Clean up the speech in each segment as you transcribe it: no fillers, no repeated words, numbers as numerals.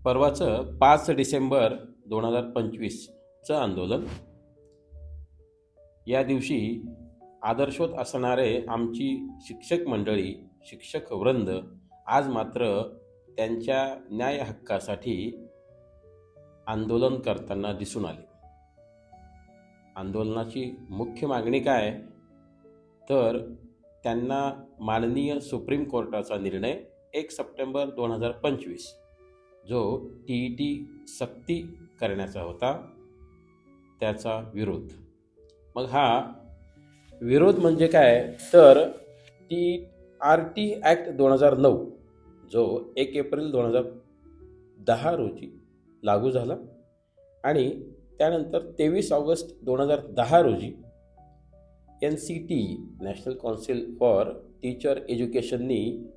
परवाचं 5 डिसेंबर 2025चं आंदोलन. या दिवशी आदर्शवत असणारे आमची शिक्षक मंडळी, शिक्षक वृंद आज मात्र त्यांच्या न्याय हक्कासाठी आंदोलन करताना दिसून आले. आंदोलनाची मुख्य मागणी काय? तर त्यांना माननीय सुप्रीम कोर्टाचा निर्णय 1 सप्टेंबर 2025 जो TET सक्ती करण्याचा होता त्याचा विरोध. मग हा विरोध म्हणजे काय? तर RT ॲक्ट 2009 जो 1 एप्रिल 2010 रोजी लागू झाला आणि त्यानंतर 23 ऑगस्ट 2010 रोजी NCT national council for teacher एज्युकेशननी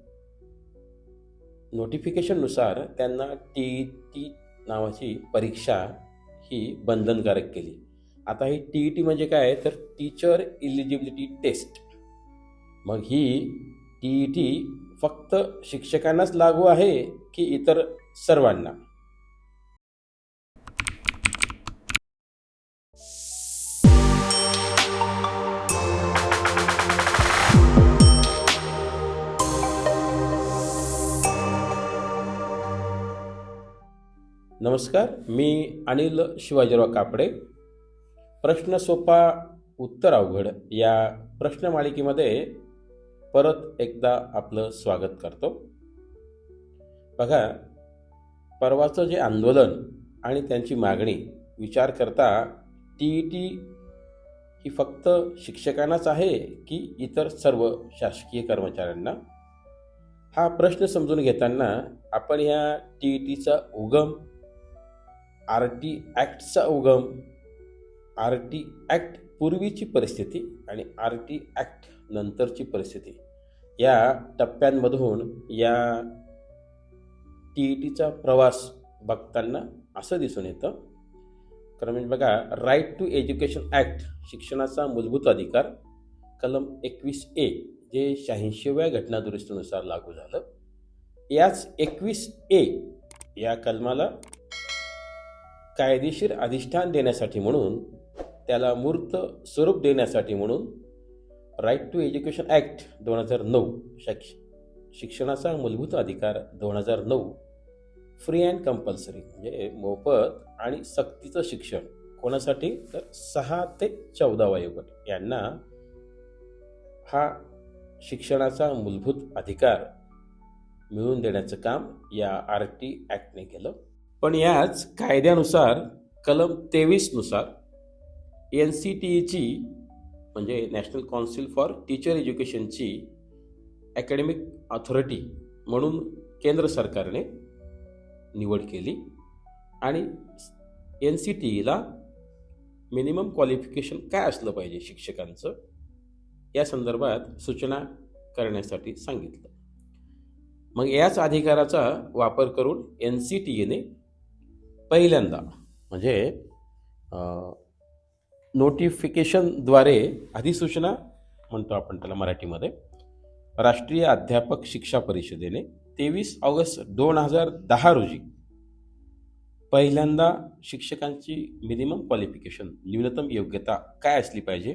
नोटिफिकेशननुसार त्यांना TET नावाची परीक्षा ही बंधनकारक केली. आता ही TET म्हणजे काय? तर टीचर इलिजिबिलिटी टेस्ट. मग ही TET फक्त शिक्षकांनाच लागू आहे की इतर सर्वांना? नमस्कार, मी अनिल शिवाजीराव कापडे. प्रश्न सोपा उत्तर अवघड या प्रश्नमालिकेमध्ये परत एकदा आपलं स्वागत करतो. बघा, परवाचं जे आंदोलन आणि त्यांची मागणी विचार करता TET ही फक्त शिक्षकांनाच आहे की इतर सर्व शासकीय कर्मचाऱ्यांना? हा प्रश्न समजून घेताना आपण ह्या TETचा उगम, RT ॲक्टचा उगम, RT ॲक्ट पूर्वीची परिस्थिती आणि RT ॲक्ट नंतरची परिस्थिती या टप्प्यांमधून या TETचा प्रवास बघताना असं दिसून येतं. कारण म्हणजे बघा, राईट टू एज्युकेशन ॲक्ट, शिक्षणाचा मूलभूत अधिकार, कलम 21A जे 86व्या घटनादुरुस्तीनुसार लागू झालं. याच 21A या कलमाला कायदेशीर अधिष्ठान देण्यासाठी म्हणून, त्याला मूर्त स्वरूप देण्यासाठी म्हणून राईट टू एज्युकेशन ॲक्ट 2009, शिक्षणाचा मूलभूत अधिकार 2009, फ्री अँड कंपल्सरी म्हणजे मोफत आणि सक्तीचं शिक्षण कोणासाठी? तर 6 ते 14 वयोगट यांना हा शिक्षणाचा मूलभूत अधिकार मिळवून देण्याचं काम या RT ॲक्टने केलं. पण याच कायद्यानुसार कलम 23 नुसार NCTEची म्हणजे नॅशनल काउन्सिल फॉर टीचर एज्युकेशनची अकॅडमिक ऑथॉरिटी म्हणून केंद्र सरकारने निवड केली आणि NCTEला मिनिमम क्वालिफिकेशन काय असलं पाहिजे शिक्षकांचं या संदर्भात सूचना करण्यासाठी सांगितलं. मग याच अधिकाराचा वापर करून NCTEने पहिल्यांदा म्हणजे नोटिफिकेशनद्वारे, अधिसूचना म्हणतो आपण त्याला मराठीमध्ये, राष्ट्रीय अध्यापक शिक्षा परिषदेने 23 ऑगस्ट 2010 रोजी पहिल्यांदा शिक्षकांची मिनिमम क्वालिफिकेशन, न्यूनतम योग्यता काय असली पाहिजे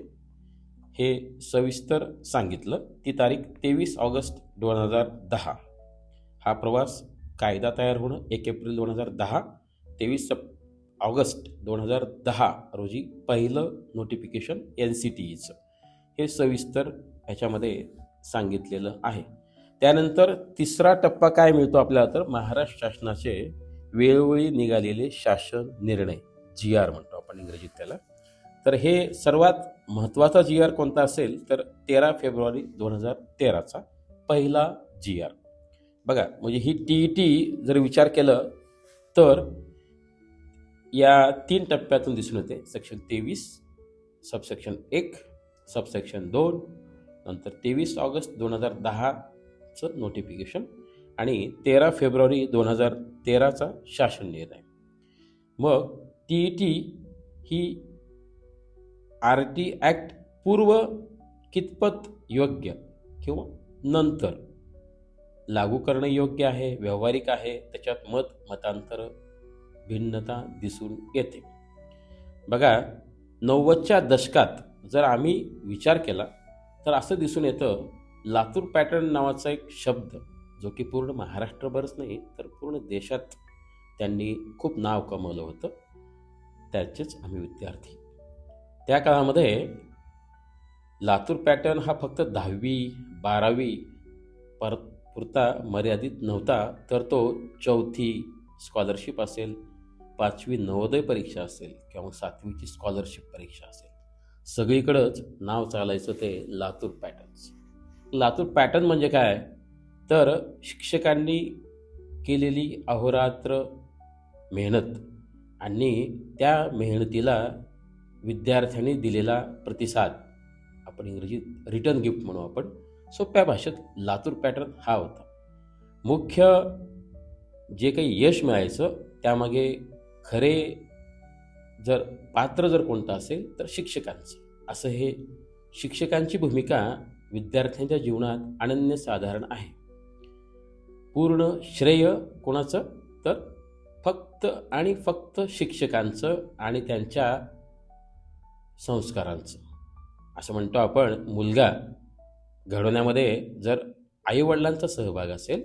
हे सविस्तर सांगितलं. ती तारीख 23 ऑगस्ट 2010. हा प्रवास, कायदा तयार होणं 1 एप्रिल 2010, 23 ऑगस्ट 2010 रोजी पहिलं नोटिफिकेशन NCTEचं, हे सविस्तर ह्याच्यामध्ये सांगितलेलं आहे. त्यानंतर तिसरा टप्पा काय मिळतो आपल्याला? तर महाराष्ट्र शासनाचे वेळोवेळी निघालेले शासन निर्णय, GR म्हणतो आपण इंग्रजीत त्याला. तर हे सर्वात महत्त्वाचा GR कोणता असेल तर 13 फेब्रुवारी 2013चा पहिला GR. बघा, म्हणजे ही TET जर विचार केलं तर या 3 टप्प्यातून दिसून येते. सेक्शन 23, सबसेक्शन 1, सबसेक्शन 2, नंतर 23 ऑगस्ट 2010चं नोटिफिकेशन आणि 13 फेब्रुवारी 2013चा शासन निर्णय. मग TET ही RT ॲक्ट पूर्व कितपत योग्य किंवा नंतर लागू करणं योग्य आहे, व्यावहारिक आहे, त्याच्यात मतांतर भिन्नता दिसून येते. बघा, 90च्या दशकात जर आम्ही विचार केला तर असं दिसून येतं, लातूर पॅटर्न नावाचा एक शब्द जो की पूर्ण महाराष्ट्रभरच नाही तर पूर्ण देशात त्यांनी खूप नाव कमवलं होतं. त्याचेच आम्ही विद्यार्थी. त्या काळामध्ये लातूर पॅटर्न हा फक्त 10वी 12वी पुरता मर्यादित नव्हता, तर तो 4थी स्कॉलरशिप असेल, 5वी नवोदय परीक्षा असेल किंवा मग 7वीची स्कॉलरशिप परीक्षा असेल, सगळीकडंच नाव चालायचं ते लातूर पॅटर्न्स. लातूर पॅटर्न म्हणजे काय, तर शिक्षकांनी केलेली अहोरात्र मेहनत आणि त्या मेहनतीला विद्यार्थ्यांनी दिलेला प्रतिसाद, आपण इंग्रजीत रिटर्न गिफ्ट म्हणू, आपण सोप्या भाषेत लातूर पॅटर्न हा होता. मुख्य जे काही यश मिळायचं त्यामागे खरे जर पात्र जर कोणतं असेल तर शिक्षकांचं. असं हे शिक्षकांची भूमिका विद्यार्थ्यांच्या जीवनात अनन्यसाधारण आहे. पूर्ण श्रेय कोणाचं, तर फक्त आणि फक्त शिक्षकांचं आणि त्यांच्या संस्कारांचं. असं म्हणतो आपण, मुलगा घडवण्यामध्ये जर आईवडिलांचा सहभाग असेल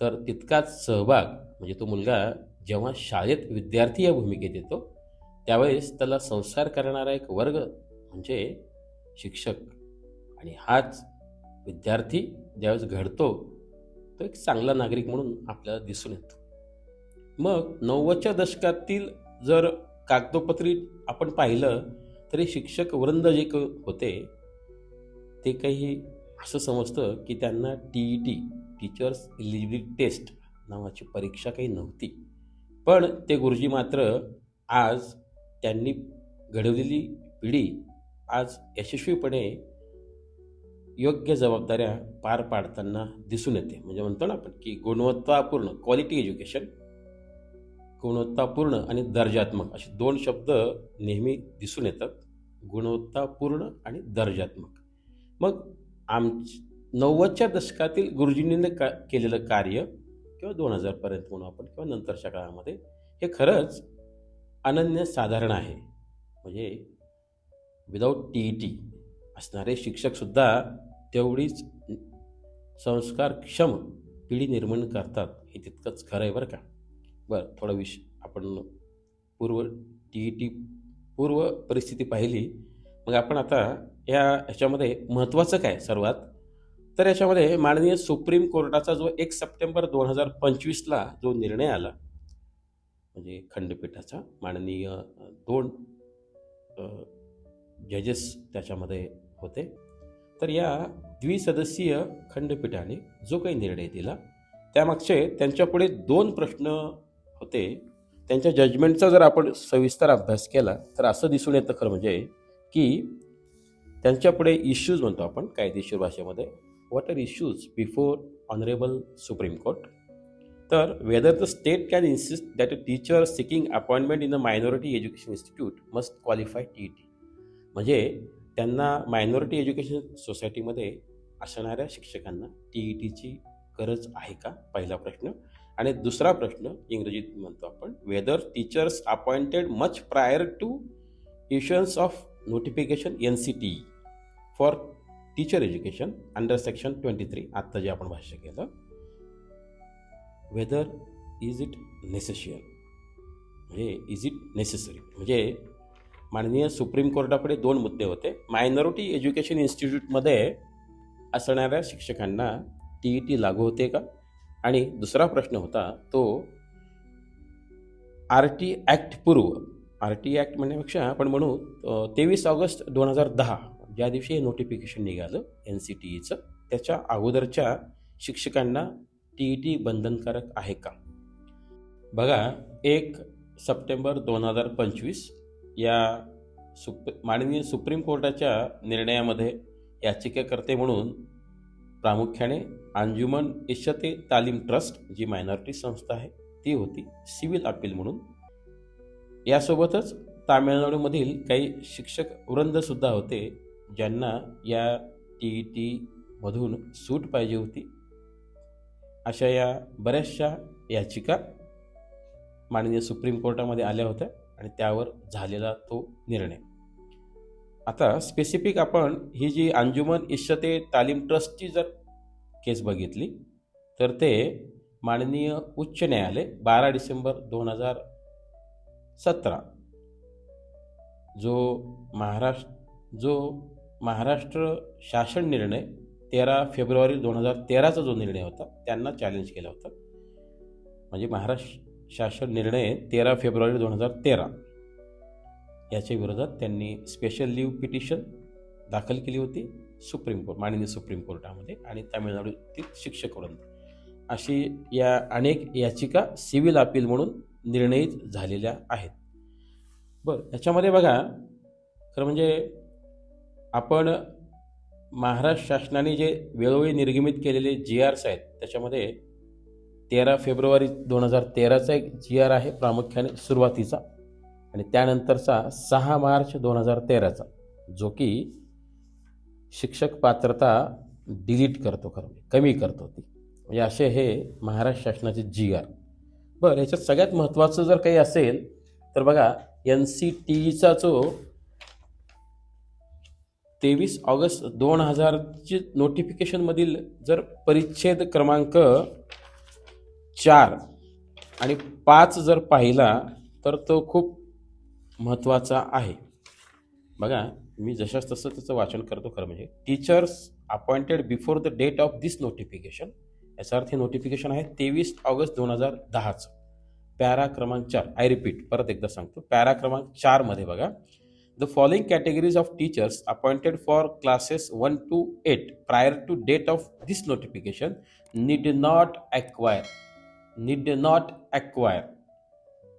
तर तितकाच सहभाग म्हणजे तो मुलगा जेव्हा शाळेत विद्यार्थी या भूमिकेत येतो त्यावेळेस त्याला संस्कार करणारा एक वर्ग म्हणजे शिक्षक. आणि हाच विद्यार्थी ज्यावेळेस घडतो तो एक चांगला नागरिक म्हणून आपल्याला दिसून येतो. मग 90च्या दशकातील जर कागदोपत्री आपण पाहिलं तरी शिक्षक वृंद जे होते ते काही असं समजतं की त्यांना TET टीचर्स एलिजिबिलिटी टेस्ट नावाची परीक्षा काही नव्हती. पण ते गुरुजी मात्र आज त्यांनी घडवलेली पिढी आज यशस्वीपणे योग्य जबाबदाऱ्या पार पाडताना दिसून येते. म्हणजे म्हणतो ना आपण की गुणवत्तापूर्ण क्वालिटी एज्युकेशन, गुणवत्तापूर्ण आणि दर्जात्मक असे दोन शब्द नेहमी दिसून येतात, गुणवत्तापूर्ण आणि दर्जात्मक. मग 90च्या दशकातील गुरुजींनी केलेलं कार्य किंवा 2000 पर्यंत म्हणू आपण किंवा नंतरच्या काळामध्ये हे खरंच अनन्यसाधारण आहे. म्हणजे विदाऊट TET असणारे शिक्षकसुद्धा तेवढीच संस्कारक्षम पिढी निर्माण करतात हे तितकंच खरं आहे बरं का. बरं, थोडा आपण TET पूर्व परिस्थिती पाहिली. मग आपण आता ह्याच्यामध्ये महत्त्वाचं काय सर्वात, तर याच्यामध्ये माननीय सुप्रीम कोर्टाचा जो 1 सप्टेंबर 2025ला जो निर्णय आला, म्हणजे खंडपीठाचा माननीय 2 जजेस त्याच्यामध्ये होते, तर या द्विसदस्यीय खंडपीठाने जो काही निर्णय दिला त्यामागचे त्यांच्यापुढे 2 प्रश्न होते. त्यांच्या जजमेंटचा जर आपण सविस्तर अभ्यास केला तर असं दिसून येतं खरं म्हणजे की त्यांच्यापुढे इश्यूज म्हणतो आपण कायदेशीर भाषेमध्ये, what are issues before honourable supreme court. तर whether the state can insist that a teacher seeking appointment in a minority education institute must qualify TET. म्हणजे त्यांना मायनॉरिटी एज्युकेशन सोसायटीमध्ये असणाऱ्या शिक्षकांना TETची गरज आहे का, पहिला प्रश्न. आणि दुसरा प्रश्न इंग्रजीत म्हणतो आपण, whether teachers appointed much prior to issuance of notification NCTE for teacher education under section 23, आत्ता जे आपण भाष्य केलं, वेदर इज इट नेसेसरी, म्हणजे इज इट नेसेसरी. म्हणजे माननीय सुप्रीम कोर्टाकडे 2 मुद्दे होते. मायनॉरिटी एज्युकेशन इन्स्टिट्यूटमध्ये असणाऱ्या शिक्षकांना TET लागू होते का, आणि दुसरा प्रश्न होता तो RT ॲक्ट पूर्व, RT ॲक्ट म्हणण्यापेक्षा आपण म्हणू 23 ऑगस्ट 2010 ज्या दिवशी हे नोटिफिकेशन निघालं NCTEचं, त्याच्या अगोदरच्या शिक्षकांना TET बंधनकारक आहे का. बघा, 1 सप्टेंबर 2025 या माननीय सुप्रीम कोर्टाच्या निर्णयामध्ये याचिकाकर्ते म्हणून प्रामुख्याने अंजुमन इश्शते तालीम ट्रस्ट जी मायनॉरिटी संस्था आहे ती होती, सिव्हिल अपील म्हणून. यासोबतच तामिळनाडूमधील काही शिक्षक वृंदसुद्धा होते ज्यांना या TET मधून सूट पाहिजे होती. अशा या बऱ्याचशा याचिका माननीय सुप्रीम कोर्टामध्ये आल्या होत्या आणि त्यावर झालेला तो निर्णय. आता स्पेसिफिक आपण ही जी अंजुमन इश्शते तालीम ट्रस्टची जर केस बघितली तर ते माननीय उच्च न्यायालय 12 डिसेंबर 2017 जो महाराष्ट्र शासन निर्णय 13 फेब्रुवारी 2013चा जो निर्णय होता त्यांना चॅलेंज केला होता. म्हणजे महाराष्ट्र शासन निर्णय 13 फेब्रुवारी 2013 याच्या विरोधात त्यांनी स्पेशल लीव्ह पिटिशन दाखल केली होती माननीय सुप्रीम कोर्टामध्ये आणि तामिळनाडूतील शिक्षकांनी. अशी या अनेक याचिका सिव्हिल अपील म्हणून निर्णयित झालेल्या आहेत. बरं, याच्यामध्ये बघा खरं म्हणजे आपण महाराष्ट्र शासनाने जे वेळोवेळी निर्गमित केलेले GRs आहेत त्याच्यामध्ये 13 फेब्रुवारी 2013चा एक GR आहे प्रामुख्याने सुरुवातीचा आणि त्यानंतरचा 6 मार्च 2013चा जो की शिक्षक पात्रता डिलीट करतो, कमी करतो ती. म्हणजे असे हे महाराष्ट्र शासनाचे GR. बरं, याच्यात सगळ्यात महत्त्वाचं जर काही असेल तर बघा NCTEचा जो 23 ऑगस्ट 2000ची नोटिफिकेशनमधील जर परिच्छेद क्रमांक 4 आणि 5 जर पाहिला तर तो खूप महत्त्वाचा आहे. बघा मी जशाच तसं त्याचं वाचन करतो. खरं म्हणजे teachers appointed before the date of this notification, याचा अर्थ हे नोटिफिकेशन आहे 23 ऑगस्ट 2010चं. पॅरा क्रमांक 4, आय रिपीट परत एकदा सांगतो, पॅरा क्रमांक 4 मध्ये बघा the following categories of teachers appointed for classes 1 to 8 prior to date of this notification need not acquire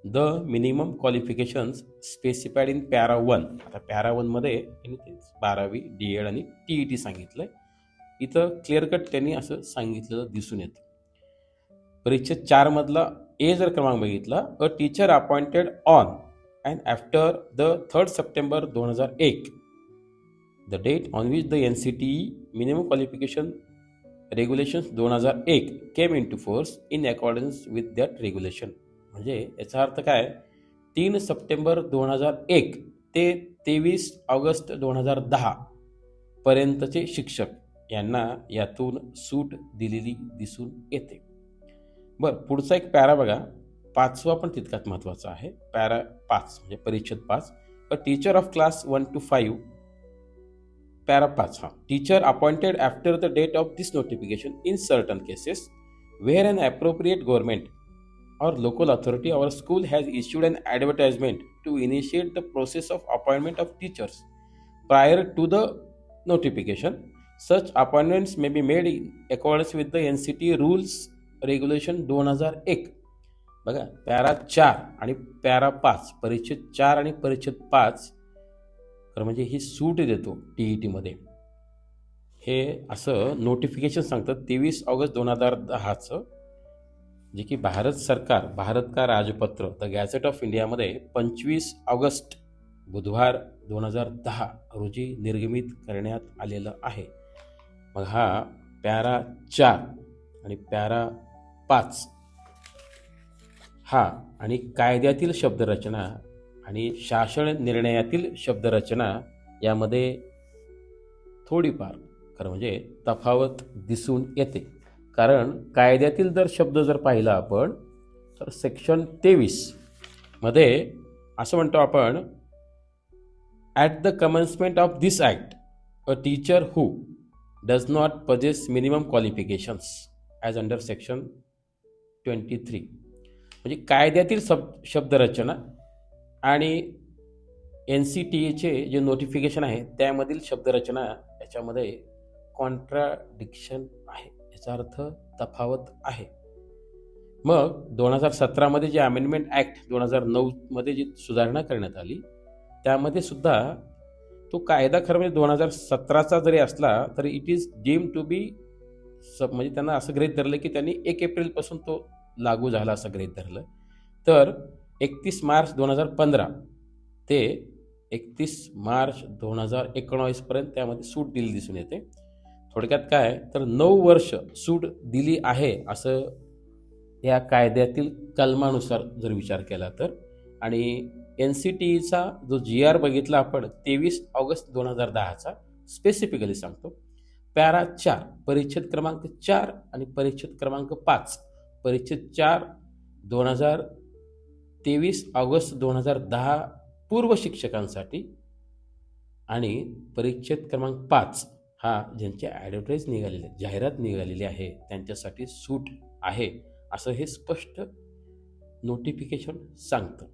the minimum qualifications specified in para 1. आता पॅरा 1 मध्ये 12वी DED आणि TET सांगितलंय. इथं क्लिअर कट त्यांनी असं सांगितलेलं दिसून येतं. परिच्छेद 4 मधला ए जर क्रमांक बघितला, a teacher appointed on and after the 3 September 2001 the date on which the NCTE minimum qualification regulations 2001 came into force in accordance with that regulation. म्हणजे याचा अर्थ काय, 3 सप्टेंबर 2001 ते 23 ऑगस्ट 2010 पर्यंतचे शिक्षक यांना यातून सूट दिलेली दिसून येते. बरं, पुढचा एक पॅरा बघा, 5वा पण तितकाच महत्त्वाचा आहे. पॅरा 5 म्हणजे परिच्छेद 5, a teacher of class 1 to 5 para 5 हा teacher appointed after the date of this notification in certain cases where an appropriate government or local authority or school has issued an advertisement to initiate the process of appointment of teachers prior to the notification. Such appointments may be made in accordance with the NCTE rules regulation 2001. बघा para 4 आणि para 5, परिच्छेद 4 आणि परिच्छेद 5 तर म्हणजे ही सूट देतो TET मध्ये. हे असं नोटिफिकेशन सांगतं 23 ऑगस्ट 2010चं, जे की भारत सरकार भारत का राजपत्र द गॅझेट ऑफ इंडियामध्ये 25 ऑगस्ट बुधवार 2010 रोजी निर्गमित करण्यात आलेलं आहे. मग हा पॅरा 4 आणि पॅरा 5 हा आणि कायद्यातील शब्दरचना आणि शासन निर्णयातील शब्दरचना यामध्ये थोडीफार खरं म्हणजे तफावत दिसून येते. कारण कायद्यातील जर शब्द जर पाहिला आपण तर सेक्शन 23 मध्ये असं म्हणतो आपण, at the commencement of this act a teacher who does not possess minimum qualifications as under section 23. म्हणजे कायद्यातील शब्दरचना आणि NCTEचे जे नोटिफिकेशन आहे त्यामधील शब्दरचना याच्यामध्ये कॉन्ट्राडिक्शन आहे, याचा अर्थ तफावत आहे. मग 2017 मध्ये जे अमेंडमेंट ॲक्ट 2009 मध्ये जी सुधारणा करण्यात आली त्यामध्ये सुद्धा तो कायदा खरं म्हणजे 2017चा जरी असला तरी it is dim to be म्हणजे त्यांना असं गृहीत धरलं की त्यांनी 1 एप्रिलपासून तो लागू झाला असं गृहीत धरलं. तर 31 मार्च 2015 ते 31 मार्च 2019 पर्यंत त्यामध्ये सूट दिली दिसून येते. थोडक्यात काय तर 9 वर्ष सूट दिली आहे असं या कायद्यातील कलमानुसार जर विचार केला तर. आणि एन सी टी ईचा जो जी आर बघितला आपण 23 ऑगस्ट 2010चा स्पेसिफिकली सांगतो. पॅरा 4 परिच्छेद क्रमांक 4 आणि परिच्छेद क्रमांक 5 परिच्छेद 4 23 ऑगस्ट 2010 पूर्व शिक्षकांसाठी आणि परिच्छेद क्रमांक 5 हा ज्यांची ॲडव्हर्टाईज निघालेली आहे, जाहिरात निघालेली आहे त्यांच्यासाठी सूट आहे असं हे स्पष्ट नोटिफिकेशन सांगतं.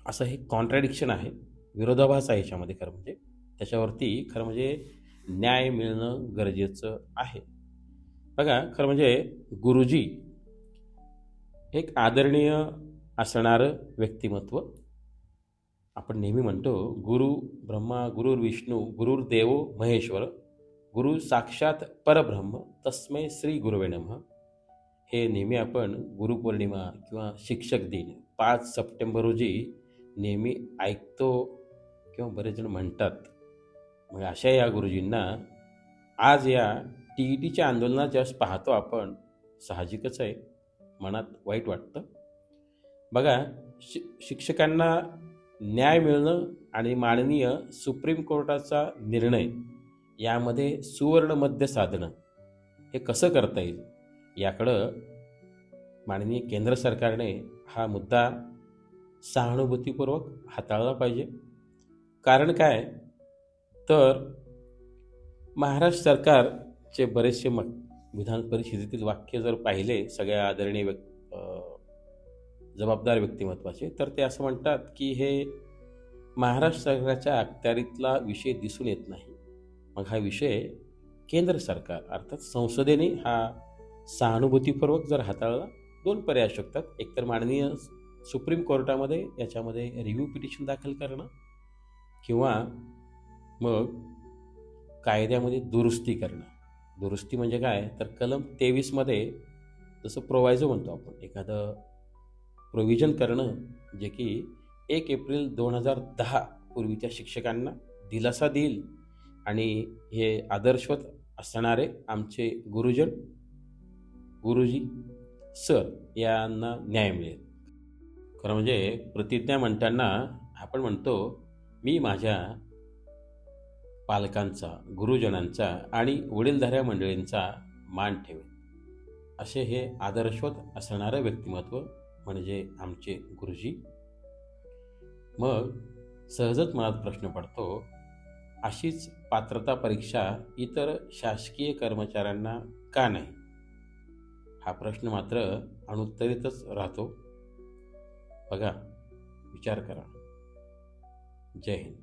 असं हे कॉन्ट्रॅडिक्शन आहे, विरोधाभास आहे ह्याच्यामध्ये. खरं म्हणजे त्याच्यावरती खरं म्हणजे न्याय मिळणं गरजेचं आहे. बघा खरं म्हणजे गुरुजी एक आदरणीय असणारं व्यक्तिमत्व. आपण नेहमी म्हणतो गुरु ब्रह्मा गुरुर्विष्णू गुरुर्देव महेश्वर गुरु साक्षात परब्रह्म तस्मै श्री गुरुवे नमः. हे नेहमी आपण गुरुपौर्णिमा किंवा शिक्षक दिन 5 सप्टेंबर रोजी नेहमी ऐकतो किंवा बरेच जण म्हणतात. मग अशा या गुरुजींना आज या टी ई टीच्या आंदोलनात ज्यावेळेस पाहतो आपण, साहजिकच आहे मनात वाईट वाटतं. बघा शिक्षकांना न्याय मिळणं आणि माननीय सुप्रीम कोर्टाचा निर्णय यामध्ये सुवर्ण मध्य साधणं हे कसं करता येईल याकडं माननीय केंद्र सरकारने हा मुद्दा सहानुभूतीपूर्वक हाताळला पाहिजे. कारण काय तर महाराष्ट्र सरकारचे बरेचसे विधान परिषदेतील वाक्य जर पाहिले सगळ्या आदरणीय जबाबदार व्यक्तिमत्वाचे, तर ते असं म्हणतात की हे महाराष्ट्र सरकारच्या अखत्यारीतला विषय दिसून येत नाही. मग हा विषय केंद्र सरकार अर्थात संसदेने हा सहानुभूतीपूर्वक जर हाताळला, 2 पर्याय असू शकतात. एकतर माननीय सुप्रीम कोर्टामध्ये याच्यामध्ये रिव्ह्यू पिटिशन दाखल करणं किंवा मग कायद्यामध्ये दुरुस्ती करणं. दुरुस्ती म्हणजे काय तर कलम 23मध्ये जसं प्रोवायझो म्हणतो आपण, एखादं प्रोव्हिजन करणं जे की 1 एप्रिल 2010 पूर्वीच्या शिक्षकांना दिलासा देईल आणि हे आदर्शवत असणारे आमचे गुरुजन गुरुजी सर यांना न्याय मिळेल. खरं म्हणजे प्रतिज्ञा म्हणताना आपण म्हणतो मी माझ्या पालकांचा गुरुजनांचा आणि वडीलधाऱ्या मंडळींचा मान ठेवेन. असे हे आदर्शवत असणारं व्यक्तिमत्व म्हणजे आमचे गुरुजी. मग सहजच मनात प्रश्न पडतो, अशीच पात्रता परीक्षा इतर शासकीय कर्मचाऱ्यांना का नाही? हा प्रश्न मात्र अनुत्तरितच राहतो. बघा, विचार करा. जय हिंद.